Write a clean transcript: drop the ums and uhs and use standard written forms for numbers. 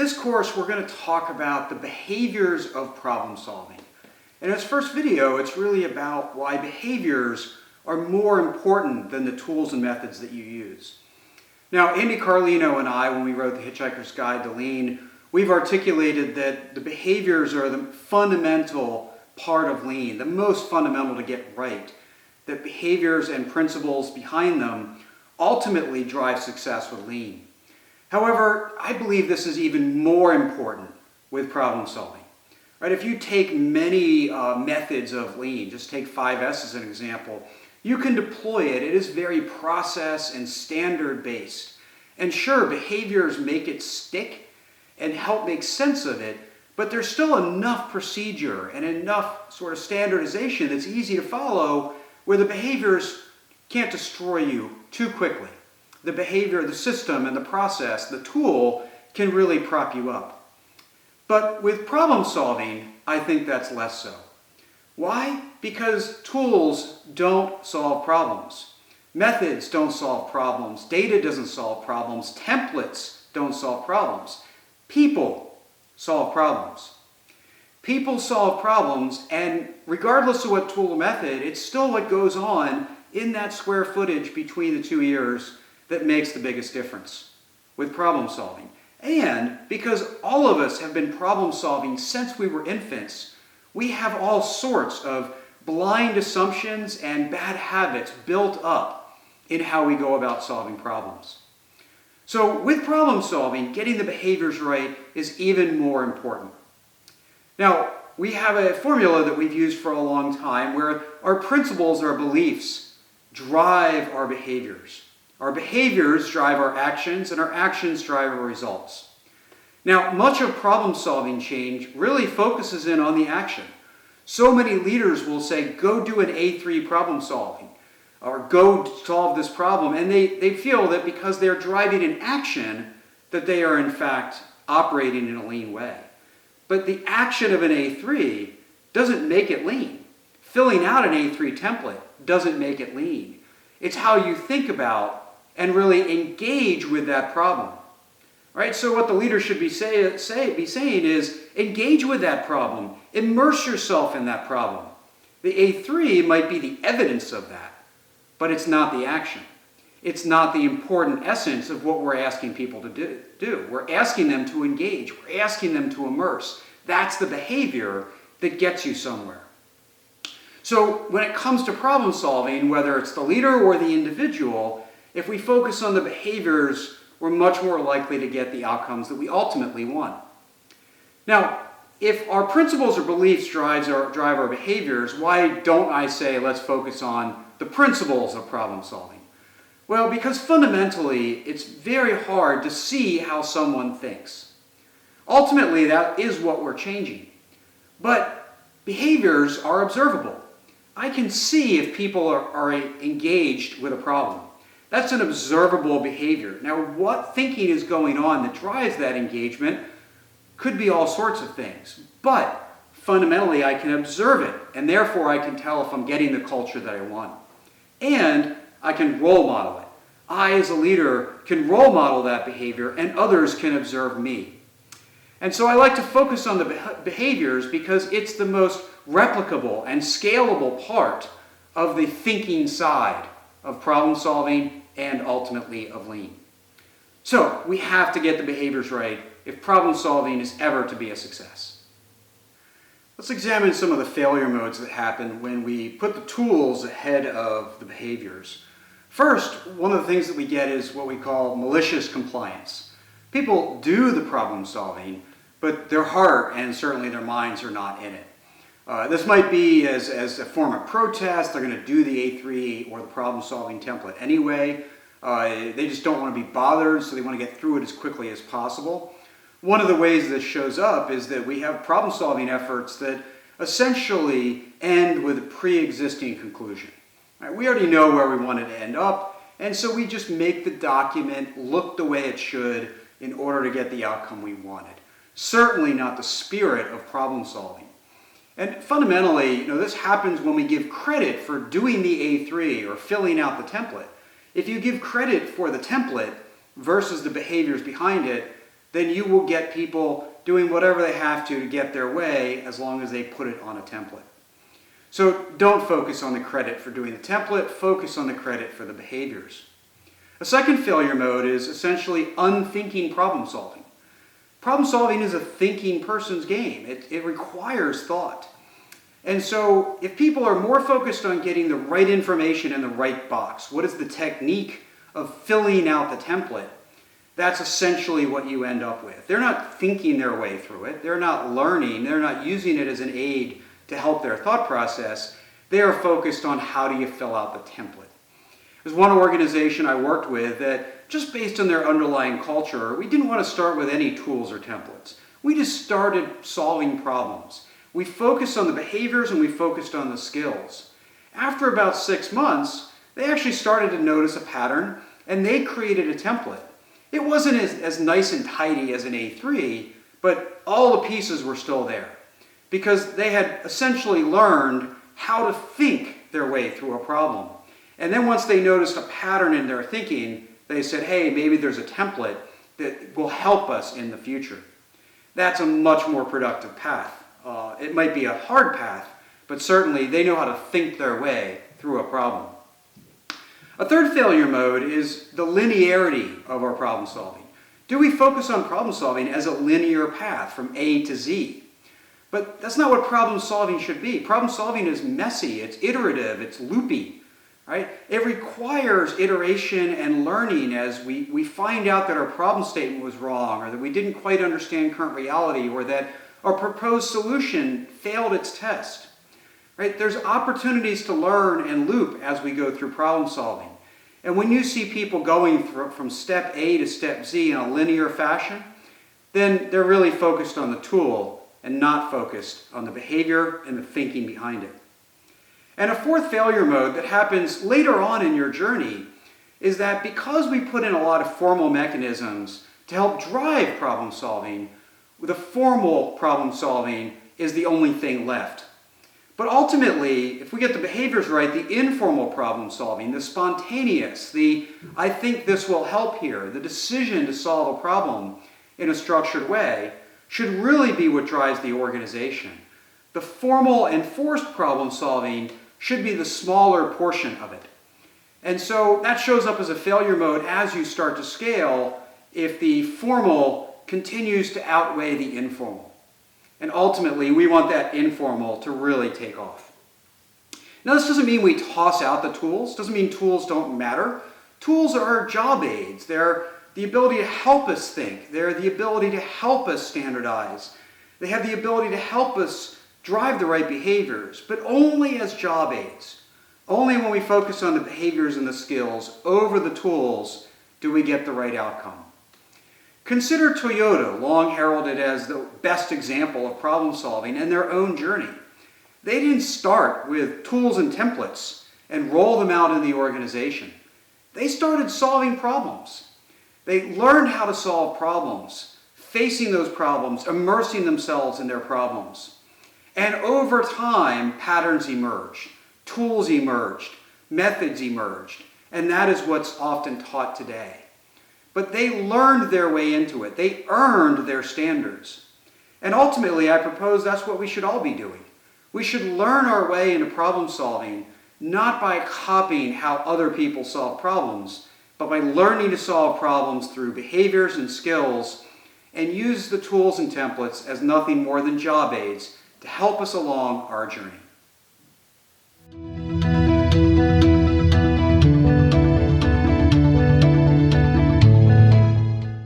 this course, we're going to talk about the behaviors of problem solving. In this first video, it's really about why behaviors are more important than the tools and methods that you use. Now, Andy Carlino and I, when we wrote The Hitchhiker's Guide to Lean, we've articulated that the behaviors are the fundamental part of Lean, the most fundamental to get right, that behaviors and principles behind them ultimately drive success with Lean. However, I believe this is even more important with problem solving. Right? If you take many methods of Lean, just take 5S as an example, you can deploy it. It is very process and standard based. And sure, behaviors make it stick and help make sense of it, but there's still enough procedure and enough sort of standardization that's easy to follow where the behaviors can't destroy you too quickly. The behavior, the system, and the process, the tool can really prop you up. But with problem solving, I think that's less so. Why? Because tools don't solve problems. Methods don't solve problems. Data doesn't solve problems. Templates don't solve problems. People solve problems. People solve problems, and regardless of what tool or method, it's still what goes on in that square footage between the two ears that makes the biggest difference with problem solving. And because all of us have been problem solving since we were infants, we have all sorts of blind assumptions and bad habits built up in how we go about solving problems. So with problem solving, getting the behaviors right is even more important. Now, we have a formula that we've used for a long time where our principles, our beliefs, drive our behaviors. Our behaviors drive our actions, and our actions drive our results. Now, much of problem-solving change really focuses in on the action. So many leaders will say, go do an A3 problem solving, or go solve this problem, and they feel that because they're driving an action, that they are in fact operating in a lean way. But the action of an A3 doesn't make it lean. Filling out an A3 template doesn't make it lean. It's how you think about and really engage with that problem. Right? So what the leader should be saying is engage with that problem. Immerse yourself in that problem. The A3 might be the evidence of that, but it's not the action. It's not the important essence of what we're asking people to do. We're asking them to engage. We're asking them to immerse. That's the behavior that gets you somewhere. So when it comes to problem solving, whether it's the leader or the individual, if we focus on the behaviors, we're much more likely to get the outcomes that we ultimately want. Now, if our principles or beliefs drive our behaviors, why don't I say let's focus on the principles of problem solving? Well, because fundamentally, it's very hard to see how someone thinks. Ultimately, that is what we're changing. But behaviors are observable. I can see if people are engaged with a problem. That's an observable behavior. Now, what thinking is going on that drives that engagement could be all sorts of things. But fundamentally, I can observe it, and therefore I can tell if I'm getting the culture that I want. And I can role model it. I, as a leader, can role model that behavior, and others can observe me. And so I like to focus on the behaviors because it's the most replicable and scalable part of the thinking side of problem solving and ultimately of Lean. So we have to get the behaviors right if problem solving is ever to be a success. Let's examine some of the failure modes that happen when we put the tools ahead of the behaviors. First, one of the things that we get is what we call malicious compliance. People do the problem solving, but their heart and certainly their minds are not in it. This might be as a form of protest. They're going to do the A3 or the problem-solving template anyway. They just don't want to be bothered, so they want to get through it as quickly as possible. One of the ways this shows up is that we have problem-solving efforts that essentially end with a pre-existing conclusion. Right? We already know where we want it to end up, and so we just make the document look the way it should in order to get the outcome we wanted. Certainly not the spirit of problem-solving. And fundamentally, this happens when we give credit for doing the A3 or filling out the template. If you give credit for the template versus the behaviors behind it, then you will get people doing whatever they have to get their way as long as they put it on a template. So don't focus on the credit for doing the template, focus on the credit for the behaviors. A second failure mode is essentially unthinking problem solving. Problem solving is a thinking person's game. It requires thought. And so if people are more focused on getting the right information in the right box, what is the technique of filling out the template, that's essentially what you end up with. They're not thinking their way through it. They're not learning. They're not using it as an aid to help their thought process. They are focused on how do you fill out the template. There's one organization I worked with that just based on their underlying culture, we didn't want to start with any tools or templates. We just started solving problems. We focused on the behaviors and we focused on the skills. After about 6 months, they actually started to notice a pattern and they created a template. It wasn't as nice and tidy as an A3, but all the pieces were still there because they had essentially learned how to think their way through a problem. And then once they noticed a pattern in their thinking, they said, hey, maybe there's a template that will help us in the future. That's a much more productive path. It might be a hard path, but certainly they know how to think their way through a problem. A third failure mode is the linearity of our problem solving. Do we focus on problem solving as a linear path from A to Z? But that's not what problem solving should be. Problem solving is messy, it's iterative, it's loopy. Right? It requires iteration and learning as we find out that our problem statement was wrong or that we didn't quite understand current reality or that our proposed solution failed its test. Right? There's opportunities to learn and loop as we go through problem solving. And when you see people going from step A to step Z in a linear fashion, then they're really focused on the tool and not focused on the behavior and the thinking behind it. And a fourth failure mode that happens later on in your journey is that because we put in a lot of formal mechanisms to help drive problem solving, the formal problem solving is the only thing left. But ultimately, if we get the behaviors right, the informal problem solving, the spontaneous, I think this will help here, the decision to solve a problem in a structured way should really be what drives the organization. The formal and forced problem solving should be the smaller portion of it. And so that shows up as a failure mode as you start to scale if the formal continues to outweigh the informal. And ultimately, we want that informal to really take off. Now, this doesn't mean we toss out the tools. Doesn't mean tools don't matter. Tools are job aids. They're the ability to help us think. They're the ability to help us standardize. They have the ability to help us drive the right behaviors, but only as job aids. Only when we focus on the behaviors and the skills over the tools do we get the right outcome. Consider Toyota, long heralded as the best example of problem solving in their own journey. They didn't start with tools and templates and roll them out in the organization. They started solving problems. They learned how to solve problems, facing those problems, immersing themselves in their problems. And over time, patterns emerged, tools emerged, methods emerged, and that is what's often taught today. But they learned their way into it. They earned their standards. And ultimately, I propose that's what we should all be doing. We should learn our way into problem solving, not by copying how other people solve problems, but by learning to solve problems through behaviors and skills and use the tools and templates as nothing more than job aids to help us along our journey.